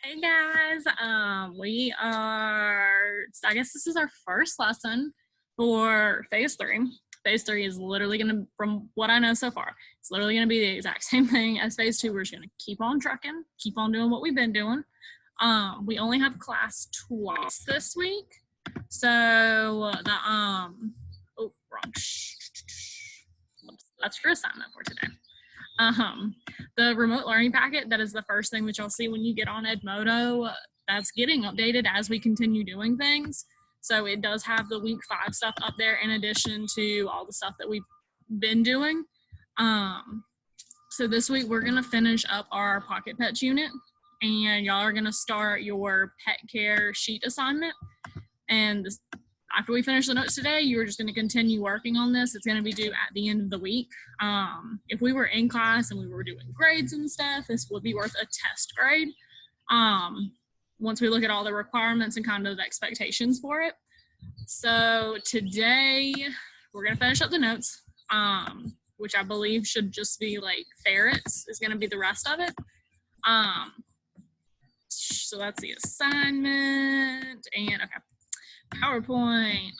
Hey guys, I guess this is our first lesson for phase 3. Phase 3 is literally gonna, from what I know so far, it's literally gonna be the exact same thing as phase 2. We're just gonna keep on trucking, keep on doing what we've been doing. We only have class twice this week. So that's your assignment for today. The remote learning packet, that is the first thing that y'all see when you get on Edmodo. That's getting updated as we continue doing things. So it does have the week 5 stuff up there in addition to all the stuff that we've been doing. So this week we're gonna finish up our pocket pets unit, and y'all are gonna start your pet care sheet assignment. And after we finish the notes today, you're just going to continue working on this. It's going to be due at the end of the week. If we were in class and we were doing grades and stuff, this would be worth a test grade once we look at all the requirements and kind of the expectations for it. So today we're going to finish up the notes, which I believe should just be like ferrets is going to be the rest of it. So that's the assignment. And okay. PowerPoint,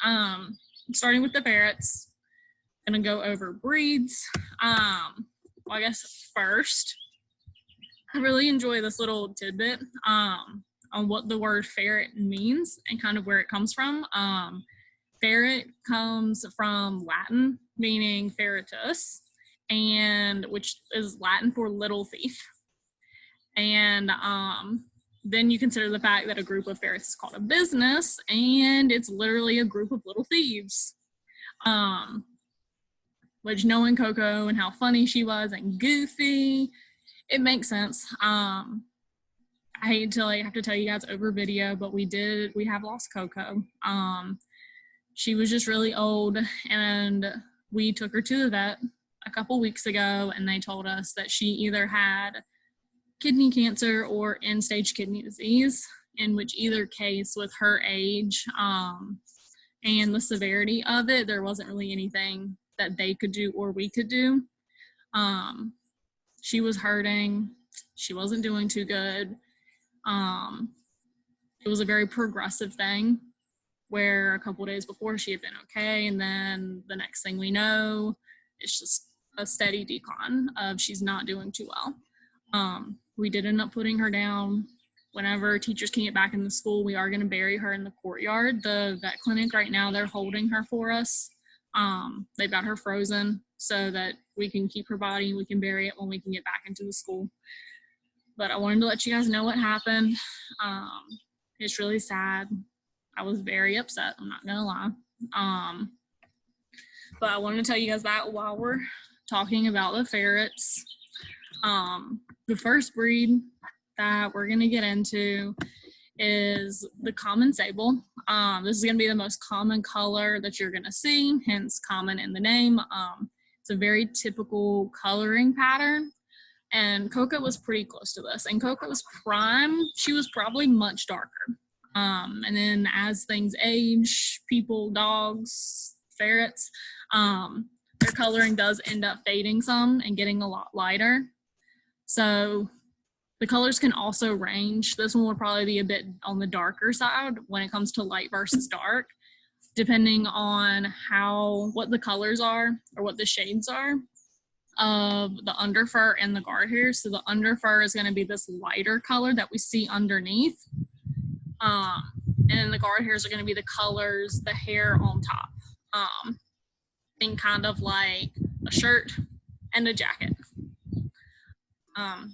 starting with the ferrets, gonna go over breeds. Well, I guess first, I really enjoy this little tidbit on what the word ferret means and kind of where it comes from. Ferret comes from Latin, meaning ferretus, and which is Latin for little thief. And then you consider the fact that a group of ferrets is called a business, and it's literally a group of little thieves. Which, knowing Coco and how funny she was and goofy, it makes sense. I hate to have to tell you guys over video, but we have lost Coco. She was just really old, and we took her to the vet a couple weeks ago, and they told us that she either had kidney cancer or end-stage kidney disease, in which either case, with her age and the severity of it, there wasn't really anything that they could do or we could do. She was hurting. She wasn't doing too good. It was a very progressive thing where a couple days before she had been okay, and then the next thing we know, it's just a steady decline of she's not doing too well. We did end up putting her down. Whenever teachers can get back in the school, we are going to bury her in the courtyard. The vet clinic right now, they're holding her for us. They've got her frozen so that we can keep her body and we can bury it when we can get back into the school. But I wanted to let you guys know what happened. It's really sad. I was very upset, I'm not going to lie. But I wanted to tell you guys that while we're talking about the ferrets. The first breed that we're going to get into is the common sable. This is going to be the most common color that you're going to see, hence common in the name. It's a very typical coloring pattern, and Coco was pretty close to this. And Coco's prime, she was probably much darker. And then as things age, people, dogs, ferrets, their coloring does end up fading some and getting a lot lighter. So the colors can also range. This one will probably be a bit on the darker side when it comes to light versus dark, depending on what the colors are or what the shades are of the underfur and the guard hairs. So the underfur is going to be this lighter color that we see underneath. And the guard hairs are going to be the colors, the hair on top. And kind of like a shirt and a jacket.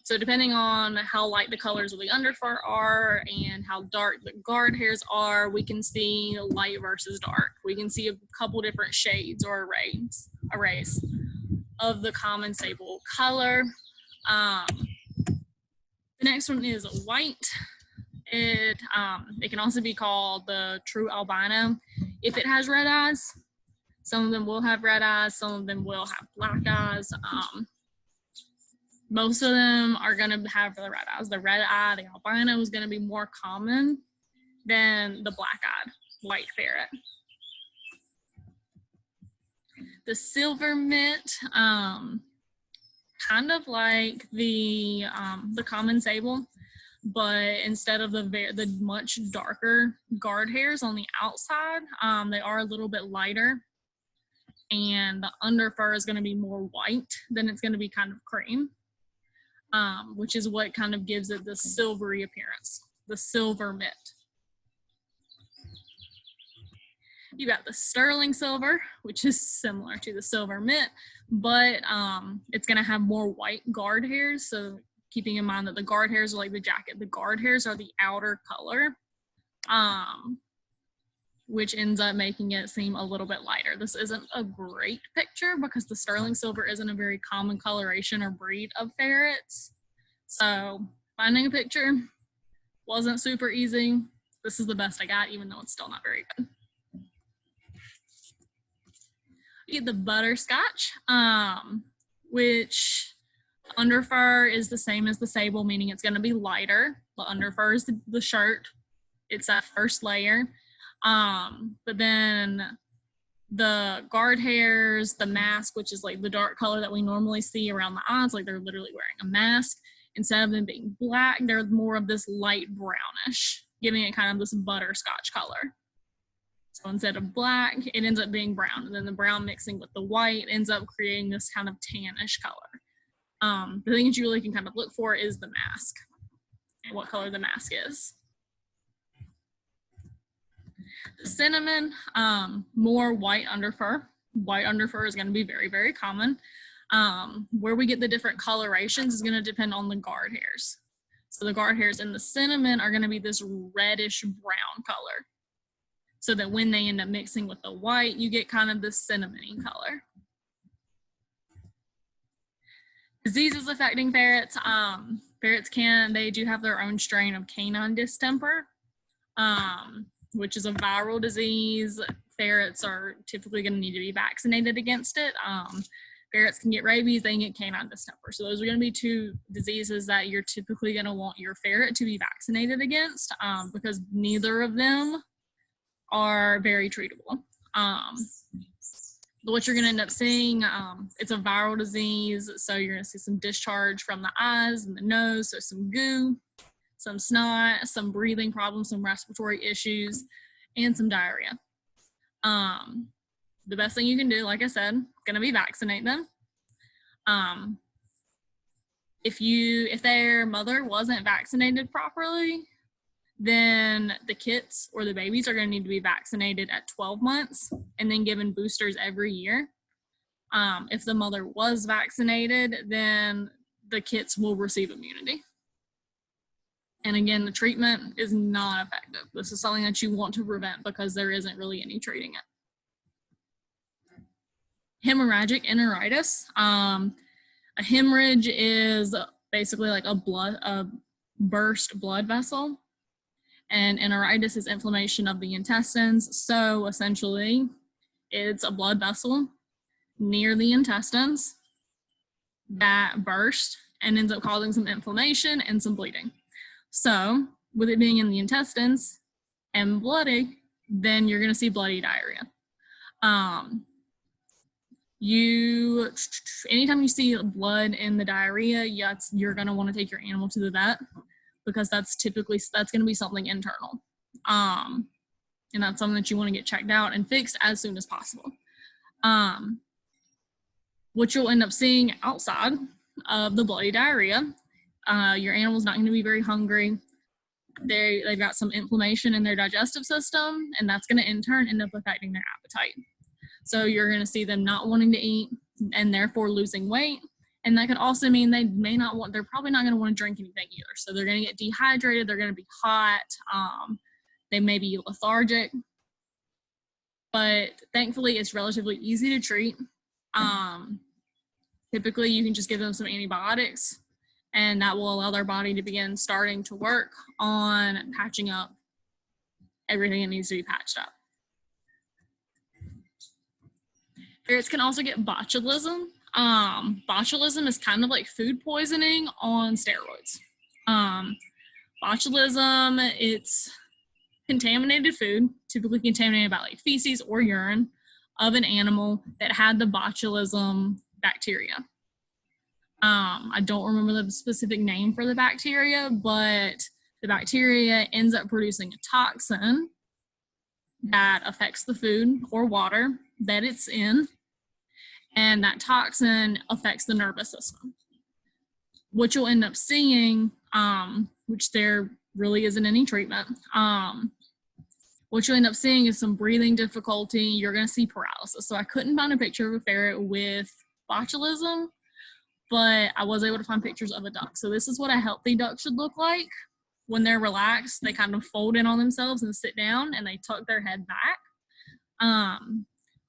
So depending on how light the colors of the underfur are and how dark the guard hairs are, we can see light versus dark. We can see a couple different shades or arrays of the common sable color. The next one is white. It can also be called the true albino if it has red eyes. Some of them will have red eyes, some of them will have black eyes. Most of them are going to have the red eyes. The red eye, the albino, is going to be more common than the black-eyed white ferret. The silver mint, kind of like the common sable, but instead of the much darker guard hairs on the outside, they are a little bit lighter, and the underfur is going to be more white, then it's going to be kind of cream, which is what kind of gives it the silvery appearance, the silver mitt. You got the sterling silver, which is similar to the silver mitt, but it's going to have more white guard hairs. So keeping in mind that the guard hairs are like the jacket, the guard hairs are the outer color, which ends up making it seem a little bit lighter. This isn't a great picture because the sterling silver isn't a very common coloration or breed of ferrets. So finding a picture wasn't super easy. This is the best I got, even though it's still not very good. You get the butterscotch, which underfur is the same as the sable, meaning it's going to be lighter. The underfur is the shirt. It's that first layer. But then the guard hairs, the mask, which is like the dark color that we normally see around the eyes, like they're literally wearing a mask. Instead of them being black, they're more of this light brownish, giving it kind of this butterscotch color. So instead of black, it ends up being brown. And then the brown mixing with the white ends up creating this kind of tannish color. The thing that you really can kind of look for is the mask and what color the mask is. The cinnamon, more white underfur. White underfur is going to be very, very common. Where we get the different colorations is going to depend on the guard hairs. So the guard hairs in the cinnamon are going to be this reddish brown color. So that when they end up mixing with the white, you get kind of this cinnamony color. Diseases affecting ferrets. Ferrets they do have their own strain of canine distemper, which is a viral disease. Ferrets are typically going to need to be vaccinated against it. Ferrets can get rabies, they can get canine distemper. So those are going to be two diseases that you're typically going to want your ferret to be vaccinated against, because neither of them are very treatable. What you're going to end up seeing, it's a viral disease, so you're going to see some discharge from the eyes and the nose, so some goo, some snot, some breathing problems, some respiratory issues, and some diarrhea. The best thing you can do, like I said, going to be vaccinate them. If their mother wasn't vaccinated properly, then the kits or the babies are going to need to be vaccinated at 12 months and then given boosters every year. If the mother was vaccinated, then the kits will receive immunity. And again, the treatment is not effective. This is something that you want to prevent because there isn't really any treating it. Hemorrhagic enteritis. A hemorrhage is basically like a burst blood vessel. And enteritis is inflammation of the intestines. So essentially, it's a blood vessel near the intestines that burst and ends up causing some inflammation and some bleeding. So with it being in the intestines and bloody, then you're going to see bloody diarrhea. Anytime you see blood in the diarrhea, you're going to want to take your animal to the vet, because that's going to be something internal. And that's something that you want to get checked out and fixed as soon as possible. What you'll end up seeing outside of the bloody diarrhea, your animal's not going to be very hungry. They've got some inflammation in their digestive system, and that's going to in turn end up affecting their appetite. So you're going to see them not wanting to eat and therefore losing weight. And that could also mean they're probably not going to want to drink anything either. So they're going to get dehydrated, they're going to be hot, they may be lethargic. But thankfully, it's relatively easy to treat. Typically, you can just give them some antibiotics, and that will allow their body to begin starting to work on patching up everything that needs to be patched up. Ferrets can also get botulism. Botulism is kind of like food poisoning on steroids. Botulism, it's contaminated food, typically contaminated by like feces or urine of an animal that had the botulism bacteria. I don't remember the specific name for the bacteria, but the bacteria ends up producing a toxin that affects the food or water that it's in, and that toxin affects the nervous system. What you'll end up seeing, which there really isn't any treatment, what you'll end up seeing is some breathing difficulty. You're going to see paralysis. So I couldn't find a picture of a ferret with botulism, but I was able to find pictures of a duck. So this is what a healthy duck should look like. When they're relaxed, they kind of fold in on themselves and sit down, and they tuck their head back.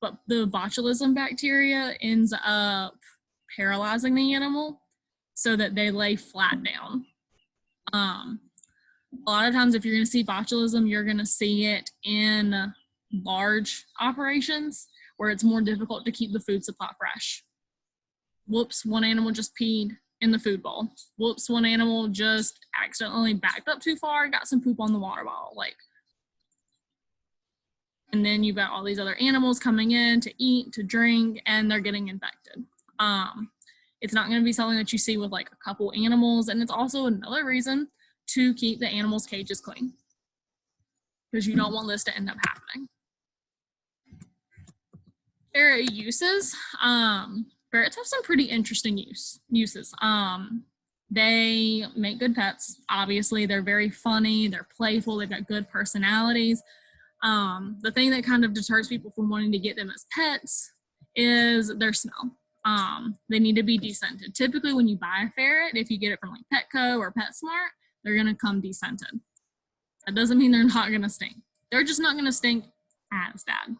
But the botulism bacteria ends up paralyzing the animal so that they lay flat down. A lot of times if you're going to see botulism, you're going to see it in large operations where it's more difficult to keep the food supply fresh. Whoops, one animal just peed in the food bowl. Whoops, one animal just accidentally backed up too far, got some poop on the water bottle. And then you've got all these other animals coming in to eat, to drink, and they're getting infected. It's not going to be something that you see with like a couple animals, and it's also another reason to keep the animals' cages clean, because you don't want this to end up happening. Ferret uses. Ferrets have some pretty interesting uses. They make good pets. Obviously, they're very funny. They're playful. They've got good personalities. The thing that kind of deters people from wanting to get them as pets is their smell. They need to be descented. Typically, when you buy a ferret, if you get it from like Petco or PetSmart, they're going to come descented. That doesn't mean they're not going to stink. They're just not going to stink as bad.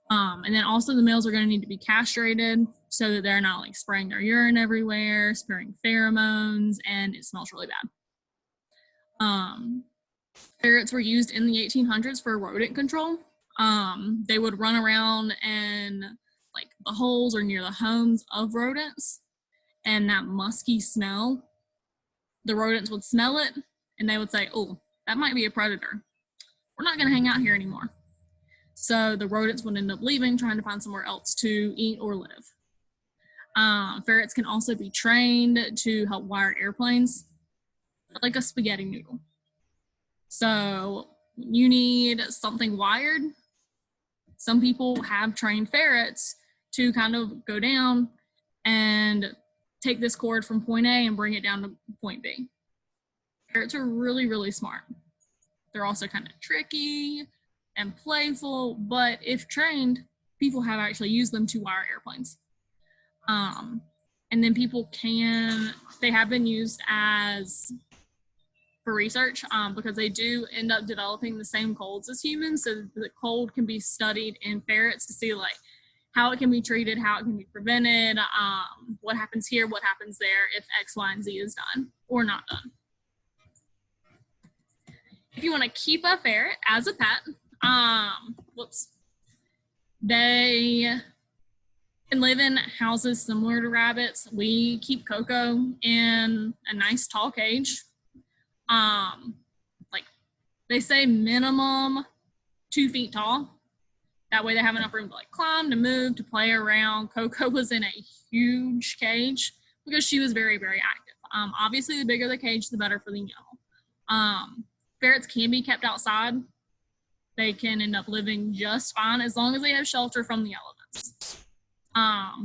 And then also the males are going to need to be castrated so that they're not like spraying their urine everywhere, spraying pheromones, and it smells really bad. Ferrets were used in the 1800s for rodent control. They would run around in like the holes or near the homes of rodents, and that musky smell, the rodents would smell it and they would say, oh, that might be a predator. We're not going to hang out here anymore. So the rodents would end up leaving, trying to find somewhere else to eat or live. Ferrets can also be trained to help wire airplanes, like a spaghetti noodle. So you need something wired. Some people have trained ferrets to kind of go down and take this cord from point A and bring it down to point B. Ferrets are really, really smart. They're also kind of tricky and playful, but if trained, people have actually used them to wire airplanes. And then they have been used for research because they do end up developing the same colds as humans. So the cold can be studied in ferrets to see like how it can be treated, how it can be prevented, what happens here, what happens there if X, Y, and Z is done or not done. If you want to keep a ferret as a pet, they can live in houses similar to rabbits. We keep Coco in a nice tall cage. Like they say minimum 2 feet tall. That way they have enough room to like climb, to move, to play around. Coco was in a huge cage because she was very, very active. Obviously the bigger the cage, the better for the animal. Ferrets can be kept outside. They can end up living just fine as long as they have shelter from the elements.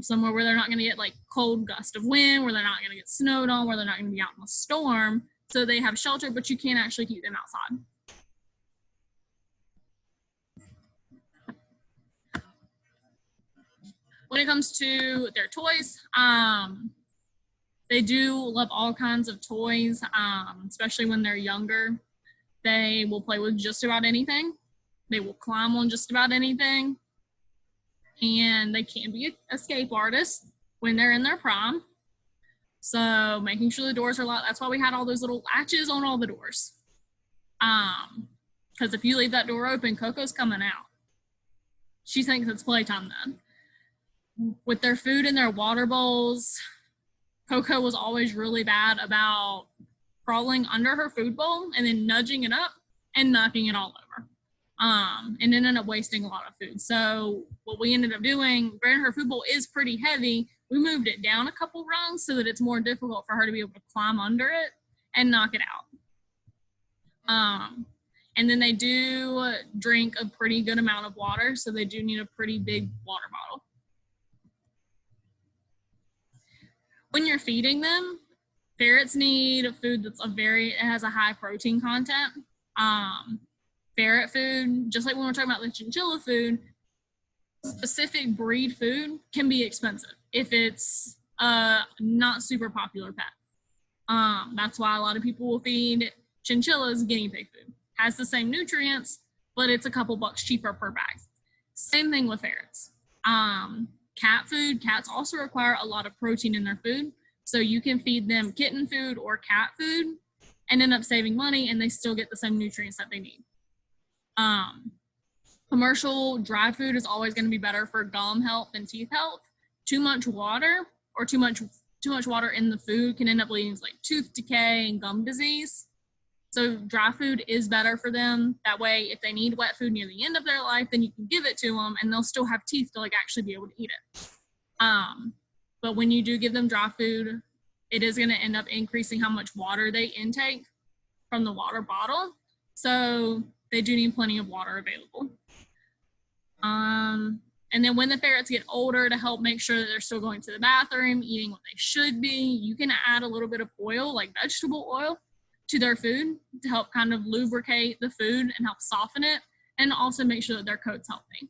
Somewhere where they're not going to get like cold gust of wind, where they're not going to get snowed on, where they're not going to be out in a storm. So they have shelter, but you can't actually keep them outside. When it comes to their toys, they do love all kinds of toys, especially when they're younger. They will play with just about anything. They will climb on just about anything. And they can be escape artists when they're in their prime. So making sure the doors are locked. That's why we had all those little latches on all the doors. Because if you leave that door open, Coco's coming out. She thinks it's playtime then. With their food and their water bowls, Coco was always really bad about crawling under her food bowl and then nudging it up and knocking it all over. And then ended up wasting a lot of food. So what we ended up doing, granted her food bowl is pretty heavy, We moved it down a couple rungs so that it's more difficult for her to be able to climb under it and knock it out. And then they do drink a pretty good amount of water, so they do need a pretty big water bottle. When you're feeding them, ferrets need a food that's it has a high protein content. Ferret food, just like when we're talking about the chinchilla food, specific breed food can be expensive if it's a not super popular pet. That's why a lot of people will feed chinchillas guinea pig food. Has the same nutrients, but it's a couple bucks cheaper per bag. Same thing with ferrets. Cat food, cats also require a lot of protein in their food. So you can feed them kitten food or cat food and end up saving money, and they still get the same nutrients that they need. Commercial dry food is always going to be better for gum health and teeth health. Too much water or too much water in the food can end up leading to like tooth decay and gum disease. So dry food is better for them. That way, if they need wet food near the end of their life, then you can give it to them and they'll still have teeth to like actually be able to eat it. But when you do give them dry food, it is going to end up increasing how much water they intake from the water bottle. So they do need plenty of water available. And then when the ferrets get older, to help make sure that they're still going to the bathroom, eating what they should be, you can add a little bit of oil, like vegetable oil, to their food to help kind of lubricate the food and help soften it, and also make sure that their coat's healthy.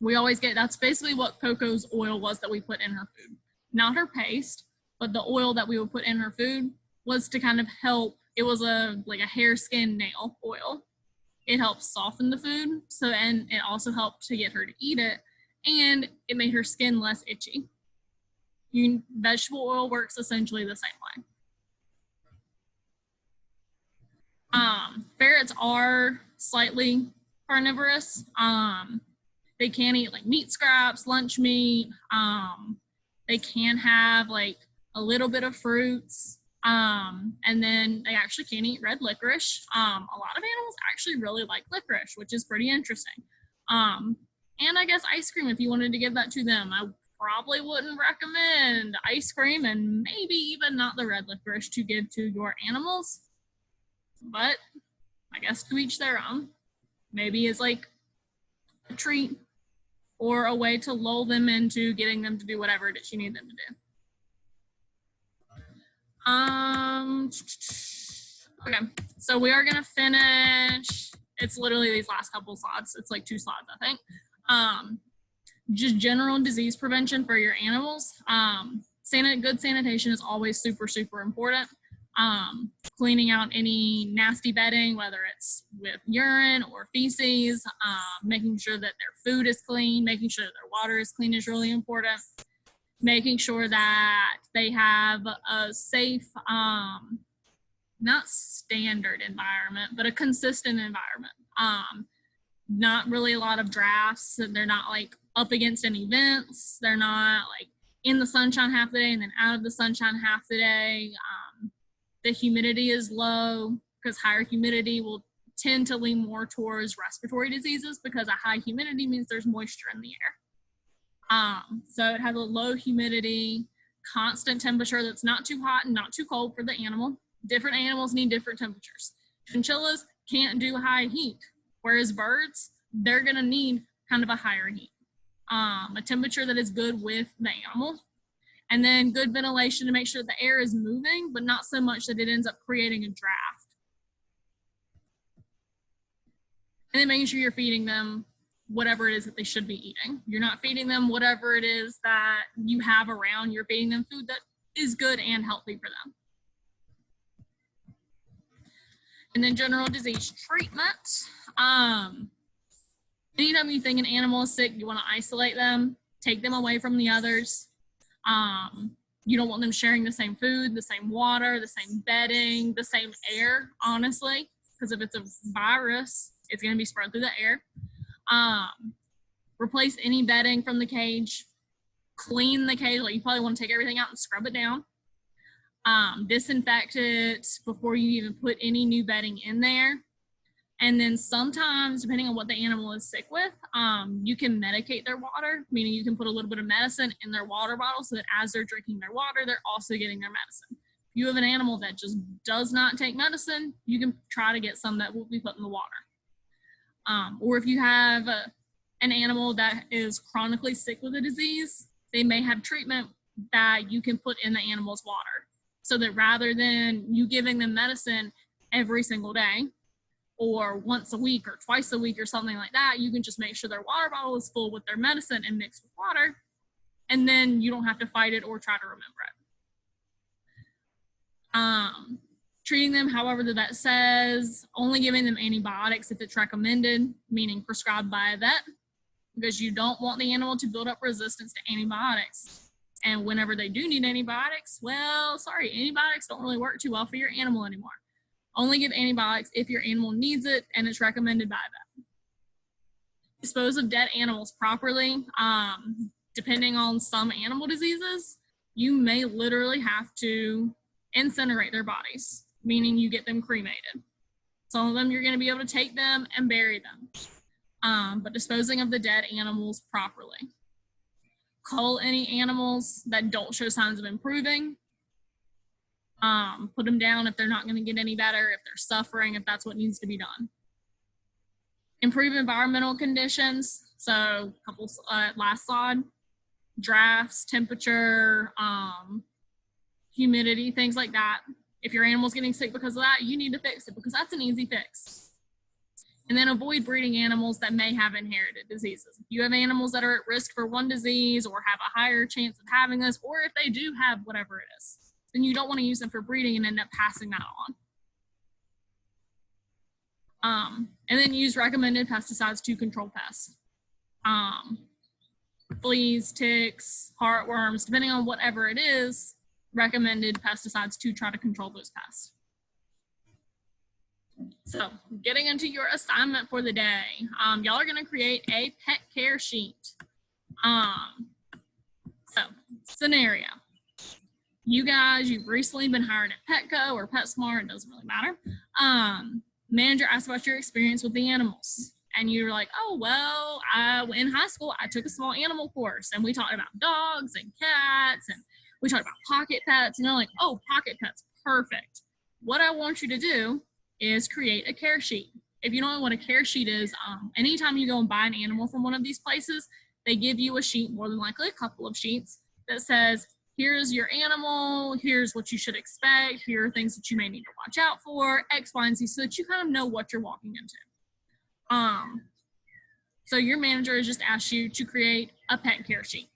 We always that's basically what Coco's oil was that we put in her food. Not her paste, but the oil that we would put in her food was to kind of help. It was like a hair, skin, nail oil. It helped soften the food, and it also helped to get her to eat it, and it made her skin less itchy. Vegetable oil works essentially the same way. Ferrets are slightly carnivorous. They can eat like meat scraps, lunch meat. They can have like a little bit of fruits. And then they actually can eat red licorice. A lot of animals actually really like licorice, which is pretty interesting. And I guess ice cream, if you wanted to give that to them, I probably wouldn't recommend ice cream, and maybe even not the red licorice to give to your animals. But I guess to each their own. Maybe it's like a treat or a way to lull them into getting them to do whatever it is you need them to do. Okay, so we are gonna finish. It's literally these last couple slides. It's like 2 slides, I think. Just general disease prevention for your animals. Good sanitation is always super, super important. Cleaning out any nasty bedding, whether it's with urine or feces, making sure that their food is clean, making sure that their water is clean is really important. Making sure that they have a safe, not standard environment, but a consistent environment. Not really a lot of drafts. They're not like up against any vents. They're not like in the sunshine half the day and then out of the sunshine half the day. The humidity is low, because higher humidity will tend to lean more towards respiratory diseases, because a high humidity means there's moisture in the air. So it has a low humidity, constant temperature that's not too hot and not too cold for the animal. Different animals need different temperatures. Chinchillas can't do high heat, whereas birds, they're gonna need kind of a higher heat. A temperature that is good with the animal. And then good ventilation to make sure the air is moving, but not so much that it ends up creating a draft. And then making sure you're feeding them whatever it is that they should be eating. You're not feeding them whatever it is that you have around. You're feeding them food that is good and healthy for them. And then general disease treatment. Anytime you think an animal is sick, you want to isolate them, take them away from the others. You don't want them sharing the same food, the same water, the same bedding, the same air, honestly, because if it's a virus, it's going to be spread through the air. Replace any bedding from the cage, clean the cage. Like, you probably want to take everything out and scrub it down. Disinfect it before you even put any new bedding in there. And then sometimes, depending on what the animal is sick with, you can medicate their water, meaning you can put a little bit of medicine in their water bottle so that as they're drinking their water, they're also getting their medicine. If you have an animal that just does not take medicine, you can try to get some that will be put in the water. Or if you have an animal that is chronically sick with a disease, they may have treatment that you can put in the animal's water. So that rather than you giving them medicine every single day, or once a week or twice a week or something like that, you can just make sure their water bottle is full with their medicine and mixed with water, and then you don't have to fight it or try to remember it. Treating them however the vet says, only giving them antibiotics if it's recommended, meaning prescribed by a vet, because you don't want the animal to build up resistance to antibiotics. And whenever they do need antibiotics, well, sorry, antibiotics don't really work too well for your animal anymore. Only give antibiotics if your animal needs it and it's recommended by a vet. Dispose of dead animals properly. Depending on some animal diseases, you may literally have to incinerate their bodies, meaning you get them cremated. Some of them you're going to be able to take them and bury them, but disposing of the dead animals properly. Cull any animals that don't show signs of improving. Put them down if they're not going to get any better, if they're suffering, if that's what needs to be done. Improve environmental conditions. So last slide, drafts, temperature, humidity, things like that. If your animal's getting sick because of that, you need to fix it because that's an easy fix. And then avoid breeding animals that may have inherited diseases. If you have animals that are at risk for one disease or have a higher chance of having this, or if they do have whatever it is, then you don't want to use them for breeding and end up passing that on. And then use recommended pesticides to control pests. Fleas, ticks, heartworms, depending on whatever it is, recommended pesticides to try to control those pests. So getting into your assignment for the day, y'all are going to create a pet care sheet. So scenario. You guys, you've recently been hired at Petco or PetSmart, it doesn't really matter. Manager asks about your experience with the animals. And you're like, oh, well, in high school, I took a small animal course and we talked about dogs and cats and we talked about pocket pets. And they're like, oh, pocket pets, perfect. What I want you to do is create a care sheet. If you don't know what a care sheet is, anytime you go and buy an animal from one of these places, they give you a sheet, more than likely a couple of sheets, that says, here's your animal, here's what you should expect, here are things that you may need to watch out for, X, Y, and Z, so that you kind of know what you're walking into. So your manager has just asked you to create a pet care sheet.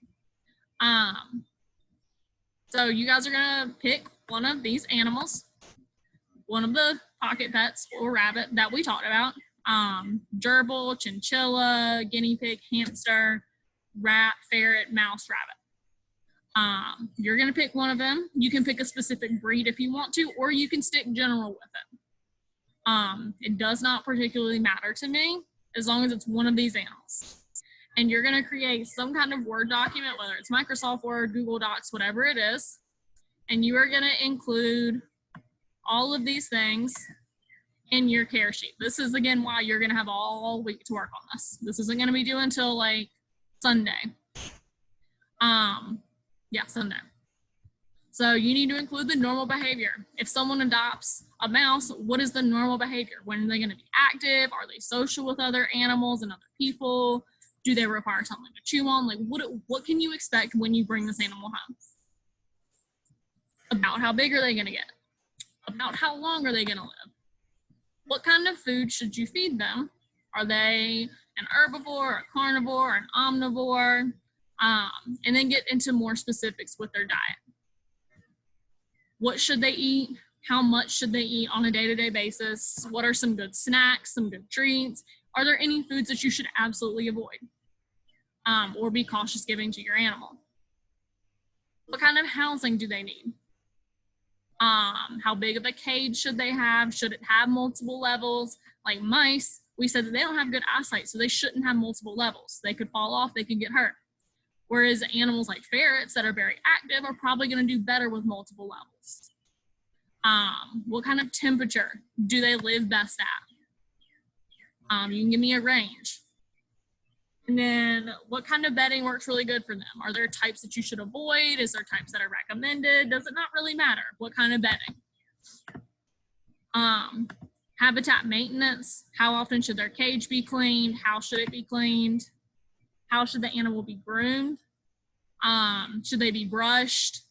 So you guys are gonna pick one of these animals, one of the pocket pets or rabbit that we talked about, gerbil, chinchilla, guinea pig, hamster, rat, ferret, mouse, rabbit. You're going to pick one of them. You can pick a specific breed if you want to, or you can stick general with it. It does not particularly matter to me as long as it's one of these animals. And you're going to create some kind of Word document, whether it's Microsoft Word, Google Docs, whatever it is. And you are going to include all of these things in your care sheet. This is, again, why you're going to have all week to work on this. This isn't going to be due until like Sunday. Sunday. So you need to include the normal behavior. If someone adopts a mouse, what is the normal behavior? When are they going to be active? Are they social with other animals and other people? Do they require something to chew on? Like, what can you expect when you bring this animal home? About how big are they going to get? About how long are they going to live? What kind of food should you feed them? Are they an herbivore, a carnivore, an omnivore? And then get into more specifics with their diet. What should they eat? How much should they eat on a day-to-day basis? What are some good snacks, some good treats? Are there any foods that you should absolutely avoid or be cautious giving to your animal? What kind of housing do they need? How big of a cage should they have? Should it have multiple levels? Like mice, we said that they don't have good eyesight, so they shouldn't have multiple levels. They could fall off, they could get hurt. Whereas animals like ferrets that are very active are probably going to do better with multiple levels. What kind of temperature do they live best at? You can give me a range. And then what kind of bedding works really good for them? Are there types that you should avoid? Is there types that are recommended? Does it not really matter? What kind of bedding? Habitat maintenance. How often should their cage be cleaned? How should it be cleaned? How should the animal be groomed? Should they be brushed?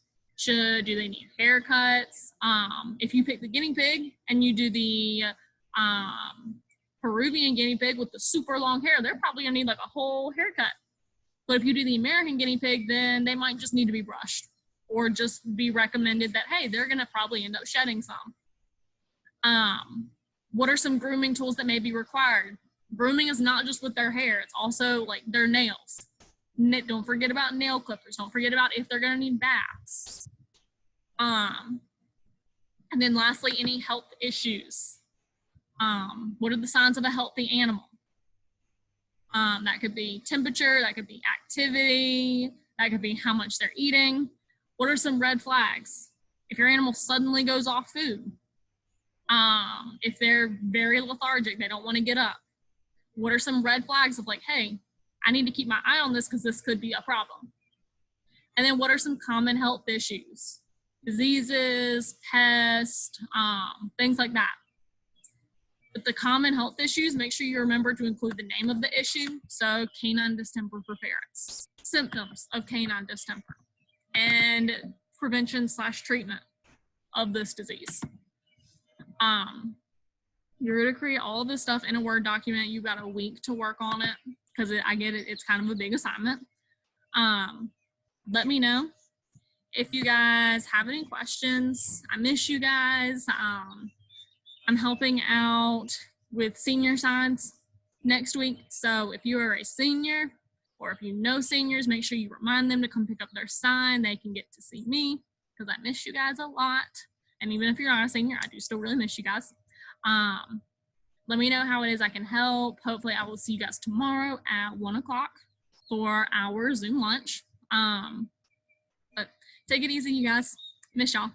Do they need haircuts? If you pick the guinea pig and you do the Peruvian guinea pig with the super long hair, they're probably gonna need like a whole haircut. But if you do the American guinea pig, then they might just need to be brushed or just be recommended that, hey, they're gonna probably end up shedding some. What are some grooming tools that may be required? Grooming is not just with their hair, it's also like their nails. Don't forget about nail clippers. Don't forget about if they're gonna need baths. And then lastly, any health issues. What are the signs of a healthy animal? That could be temperature, that could be activity, that could be how much they're eating. What are some red flags? If your animal suddenly goes off food, if they're very lethargic, they don't want to get up. What are some red flags of like, hey, I need to keep my eye on this because this could be a problem. And then what are some common health issues? Diseases, pests, things like that. With the common health issues, make sure you remember to include the name of the issue. So canine distemper for ferrets, symptoms of canine distemper, and prevention/treatment of this disease. You're going to create all of this stuff in a Word document. You've got a week to work on it because I get it. It's kind of a big assignment. Let me know if you guys have any questions. I miss you guys. I'm helping out with senior signs next week. So if you are a senior or if you know seniors, make sure you remind them to come pick up their sign. They can get to see me because I miss you guys a lot. And even if you're not a senior, I do still really miss you guys. Let me know how it is I can help. Hopefully I will see you guys tomorrow at 1 o'clock for our Zoom lunch. But take it easy, you guys. Miss y'all.